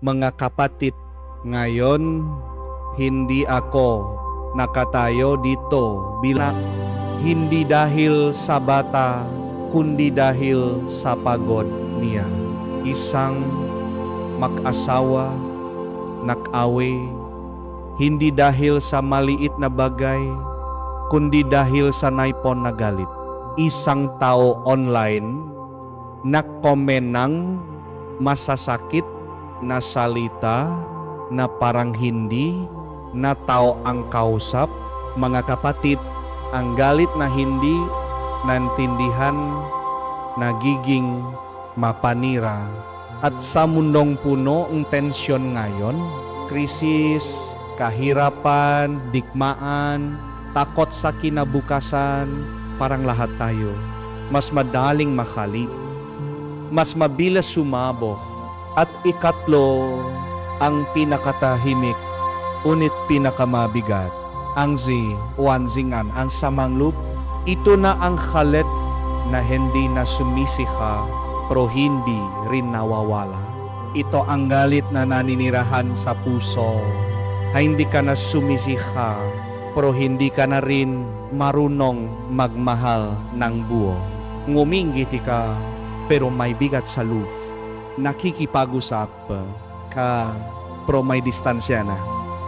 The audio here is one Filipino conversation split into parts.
Mga kapatid, ngayon hindi ako nakatayo dito bilang hindi dahil sa bata, kundi dahil sa pagod niya. Isang mag-asawa, nag-away, hindi dahil sa maliit na bagay, kundi dahil sa naipon na galit. Isang tao online, nag-comment ng masasakit na salita na parang hindi na tao ang kausap. Mga kapatid, ang galit na hindi naintindihan nagiging mapanira. At sa mundong puno ng tensyon ngayon, krisis, kahirapan, digmaan, takot sa kinabukasan, parang lahat tayo mas madaling makalit, mas mabilis sumabog. At ikatlo, ang pinakatahimik, unit pinakamabigat, ang wanzingan, ang samang loob. Ito na ang kalit na hindi na sumisika, pero hindi rin nawawala. Ito ang galit na naninirahan sa puso, hindi ka na sumisika, pero hindi ka na rin marunong magmahal ng buo. Ngumingiti ka, pero may bigat sa loob. Nakikipag-usap ka, pero may distansya na.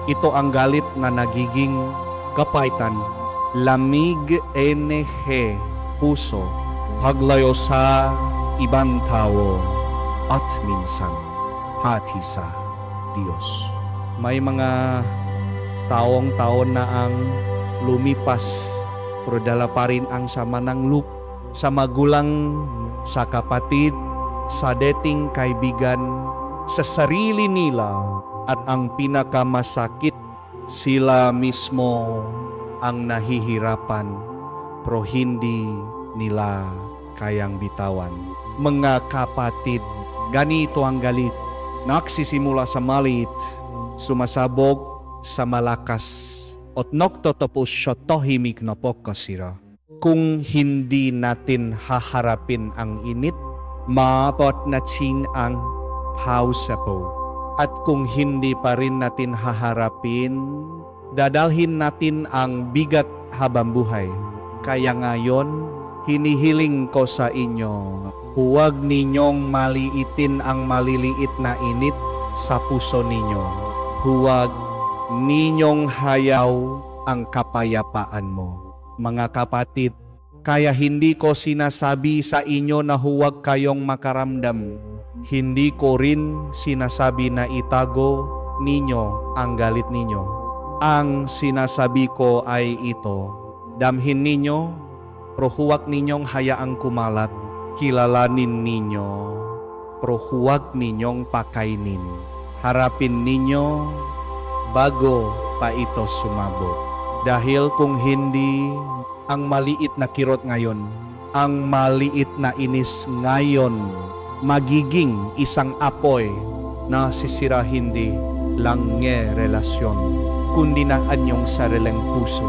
Ito ang galit na nagiging kapaitan. Lamig NG puso, paglayo sa ibang tao, at minsan hati sa Diyos. May mga taong-taon na ang lumipas, pero dala pa rin ang sama ng loob sa magulang, sa kapatid, sa dating kaibigan, sa sarili nila. At ang pinakamasakit, sila mismo ang nahihirapan, pero hindi nila kayang bitawan. Mga kapatid, ganito ang galit. Nagsisimula sa maliit, sumasabog sa malakas, at nagtatapos sa tahimik na pagkasira. Kung hindi natin haharapin ang init, maabot natin ang pause po. At kung hindi pa rin natin haharapin, dadalhin natin ang bigat habang buhay. Kaya ngayon, hinihiling ko sa inyo, huwag ninyong maliitin ang maliliit na init sa puso ninyo. Huwag ninyong hayaw ang kapayapaan mo. Mga kapatid, kaya hindi ko sinasabi sa inyo na huwag kayong makaramdam. Hindi ko rin sinasabi na itago ninyo ang galit ninyo. Ang sinasabi ko ay ito, damhin ninyo, pero huwag ninyong hayaang kumalat. Kilalanin ninyo, pero huwag ninyong pakainin. Harapin ninyo bago pa ito sumabog. Dahil kung hindi, ang maliit na kirot ngayon, ang maliit na inis ngayon, magiging isang apoy na sisira hindi lang ng relasyon, kundi na anyong sariling puso.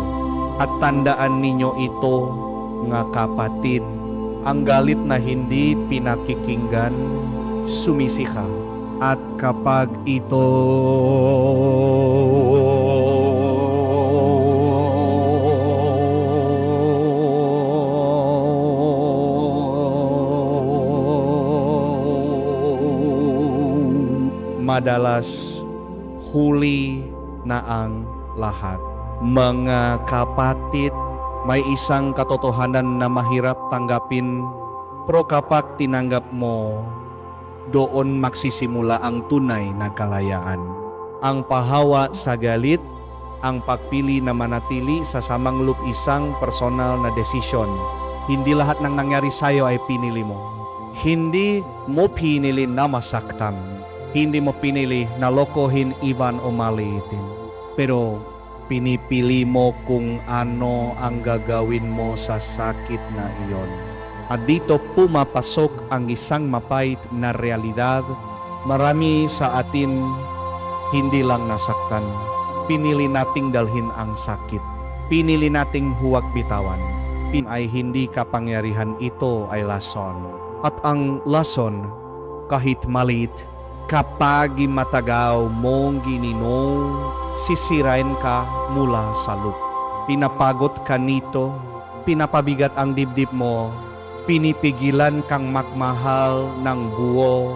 At tandaan ninyo ito, mga kapatid, ang galit na hindi pinakikinggan, sumisika. At kapag ito madalas, huli na ang lahat. Mga kapatid, may isang katotohanan na mahirap tanggapin, pero kapag tinanggap mo, doon magsisimula ang tunay na kalayaan. Ang pahawa sa galit, ang pagpili na manatili sa samang loob, isang personal na desisyon. Hindi lahat ng nangyari sa'yo ay pinili mo. Hindi mo pinili na masaktan. Hindi mo pinili na lokohin iban o maliitin. Pero pinipili mo kung ano ang gagawin mo sa sakit na iyon. At dito pumapasok ang isang mapait na realidad. Marami sa atin hindi lang nasaktan. Pinili nating dalhin ang sakit. Pinili nating huwag bitawan. Ay hindi kapangyarihan, ito ay lason. At ang lason, kahit maliit, Kapag matagaw mong gininong, sisirain ka mula sa lup. Pinapagot ka nito, pinapabigat ang dibdib mo, pinipigilan kang magmahal ng buo,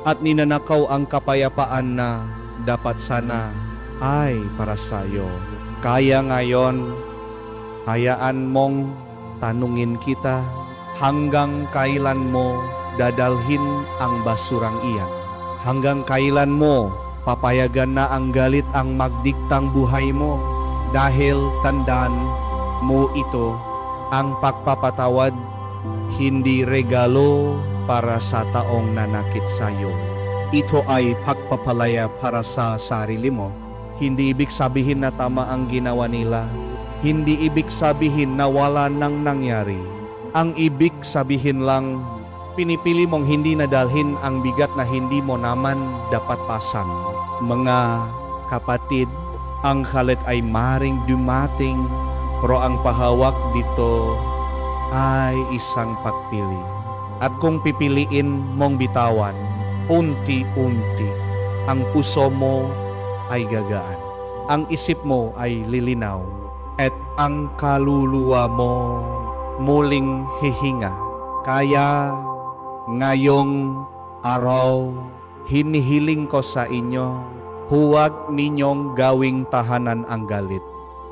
at ninanakaw ang kapayapaan na dapat sana ay para sa'yo. Kaya ngayon, hayaan mong tanungin kita, hanggang kailan mo dadalhin ang basurang iyan? Hanggang kailan mo papayagan na ang galit ang magdiktang buhay mo? Dahil tandaan mo ito, ang pagpapatawad hindi regalo para sa taong nanakit sa iyo. Ito ay pagpapalaya para sa sarili mo. Hindi ibig sabihin na tama ang ginawa nila. Hindi ibig sabihin na wala nang nangyari. Ang ibig sabihin lang, pinipili mong hindi nadalhin ang bigat na hindi mo naman dapat pasang. Mga kapatid, ang kalit ay maring dumating, pero ang pahawak dito ay isang pagpili. At kung pipiliin mong bitawan, unti-unti, ang puso mo ay gagaan. Ang isip mo ay lilinaw, at ang kaluluwa mo muling hihinga. Kaya ngayong araw, hinihiling ko sa inyo, huwag ninyong gawing tahanan ang galit.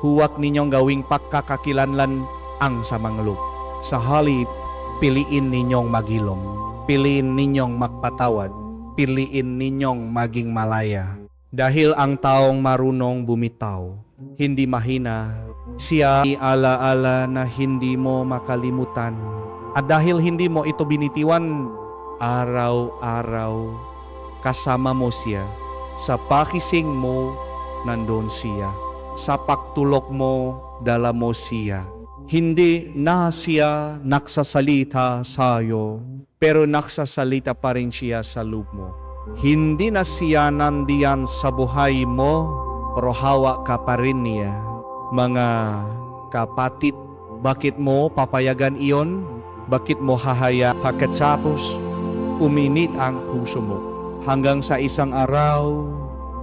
Huwag ninyong gawing pagkakakilanlan ang samangloob. Sa halip, piliin ninyong magilom. Piliin ninyong magpatawad. Piliin ninyong maging malaya. Dahil ang taong marunong bumitaw, hindi mahina, siya ala-ala na hindi mo makalimutan. At dahil hindi mo ito binitiwan, araw-araw kasama mo siya. Sa pakising mo, nandun siya. Sa pagtulog mo, dala mo siya. Hindi na siya naksasalita sa iyo, pero naksasalita pa rin siya sa loob mo. Hindi na siya nandiyan sa buhay mo, pero hawak ka pa rin niya. Mga kapatid, bakit mo papayagan iyon? Bakit mo hahaya pagkatapos uminit ang puso mo? Hanggang sa isang araw,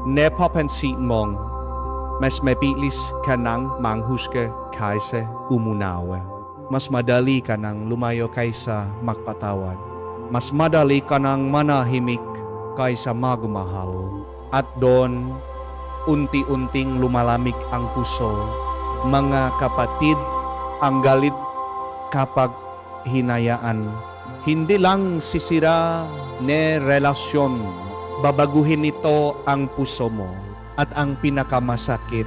napapansin mong mas mapilis ka nang manghusga kaysa umunawa. Mas madali ka nang lumayo kaysa magpatawad. Mas madali ka nang manahimik kaysa magmahal. At doon, unti-unting lumalamig ang puso. Mga kapatid, ang galit kapag hinayaan, hindi lang sisira ne relasyon, babaguhin nito ang puso mo. At ang pinakamasakit,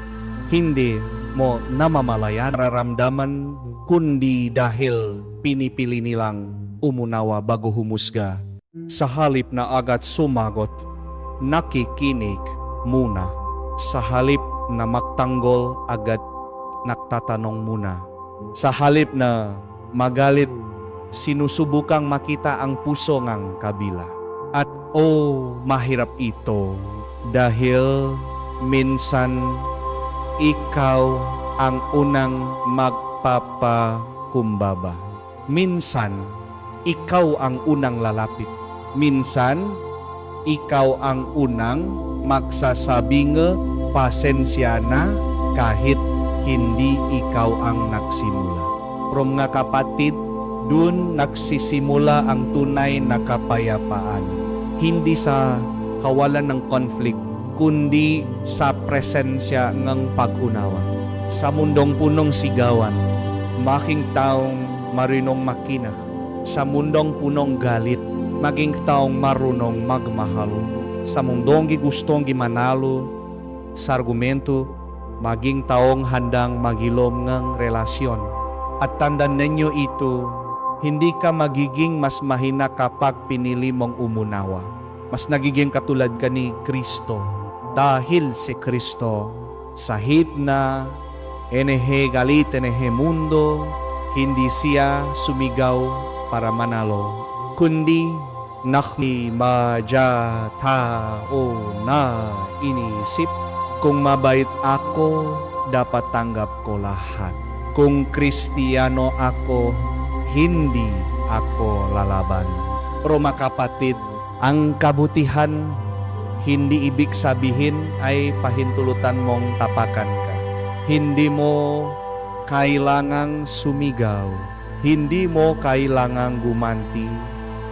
hindi mo namamalayan nararamdaman, kundi dahil pinipili nilang umunawa bago humusga. Sa halip na agad sumagot, nakikinig muna. Sa halip na magtanggol, agad nagtatanong muna. Sa halip na magalit, sinusubukang makita ang puso ng kabila. At mahirap ito dahil minsan ikaw ang unang magpapakumbaba. Minsan ikaw ang unang lalapit. Minsan ikaw ang unang magsasabing pasensya na kahit hindi ikaw ang nagsimula. Pero mga kapatid, dun nagsisimula ang tunay na kapayapaan. Hindi sa kawalan ng conflict, kundi sa presensya ng pag-unawa. Sa mundong punong sigawan, making taong marunong makinah. Sa mundong punong galit, maging taong marunong magmahal. Sa mundong gustong gimanalo sa argumento, maging taong handang magilom ng relasyon. At tandaan ninyo ito, hindi ka magiging mas mahina kapag pinili mong umunawa. Mas nagiging katulad ka ni Kristo. Dahil si Kristo, sahit na galit mundo, hindi siya sumigaw para manalo, kundi nakmadya tao na inisip, kung mabait ako, dapat tanggap ko lahat. Kung Kristiyano ako, hindi ako lalaban. Pero mga kapatid, ang kabutihan Hindi ibig sabihin ay pahintulutan mong tapakan ka. Hindi mo kailangang sumigaw. Hindi mo kailangang gumanti.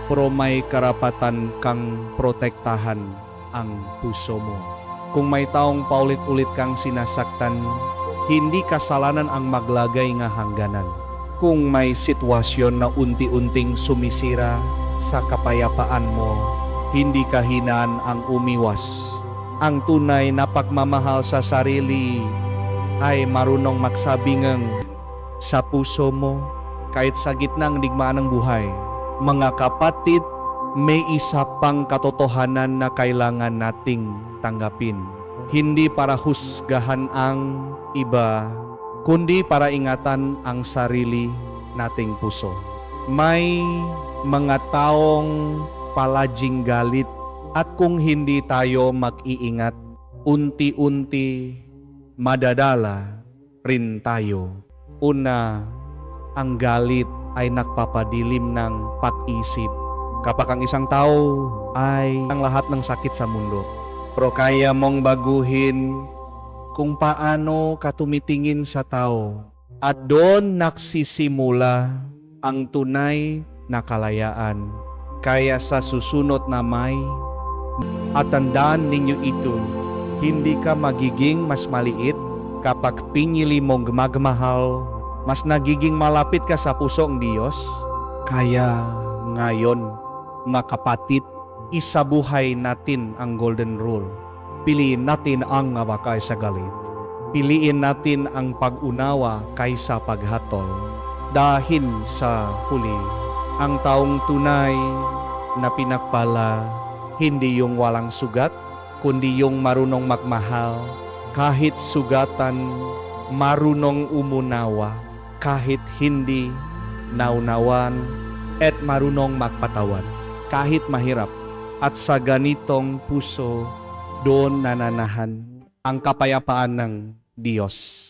Pero may karapatan kang protektahan ang puso mo. Kung may taong paulit-ulit kang sinasaktan, hindi kasalanan ang maglagay nga hangganan. Kung may sitwasyon na unti-unting sumisira sa kapayapaan mo, hindi kahinaan ang umiwas. Ang tunay na pagmamahal sa sarili ay marunong magsabingang sa puso mo kahit sa gitna ng digmaan ng buhay. Mga kapatid, may isa pang katotohanan na kailangan nating tanggapin. Hindi para husgahan ang iba, kundi para ingatan ang sarili nating puso. May mga taong palaging galit at kung hindi tayo mag-iingat, unti-unti madadala rin tayo. Una, ang galit ay nagpapadilim ng pag-isip. Kapag ang isang tao ay ang lahat ng sakit sa mundo, pero kaya mong baguhin kung paano ka tumitingin sa tao. At doon nagsisimula ang tunay na kalayaan. Kaya sa susunod na May, at tandaan ninyo ito, hindi ka magiging mas maliit kapag pinili mong magmahal, mas nagiging malapit ka sa pusong Diyos. Kaya ngayon, mga kapatid, isabuhay natin ang golden rule. Piliin natin ang mabakay sa galit. Piliin natin ang pag-unawa kaysa paghatol. Dahil sa huli, ang taong tunay na pinagpala, hindi yung walang sugat, kundi yung marunong magmahal. Kahit sugatan, marunong umunawa. Kahit hindi naunawan, at marunong magpatawad. Kahit mahirap. At sa ganitong puso, doon nananahan ang kapayapaan ng Diyos.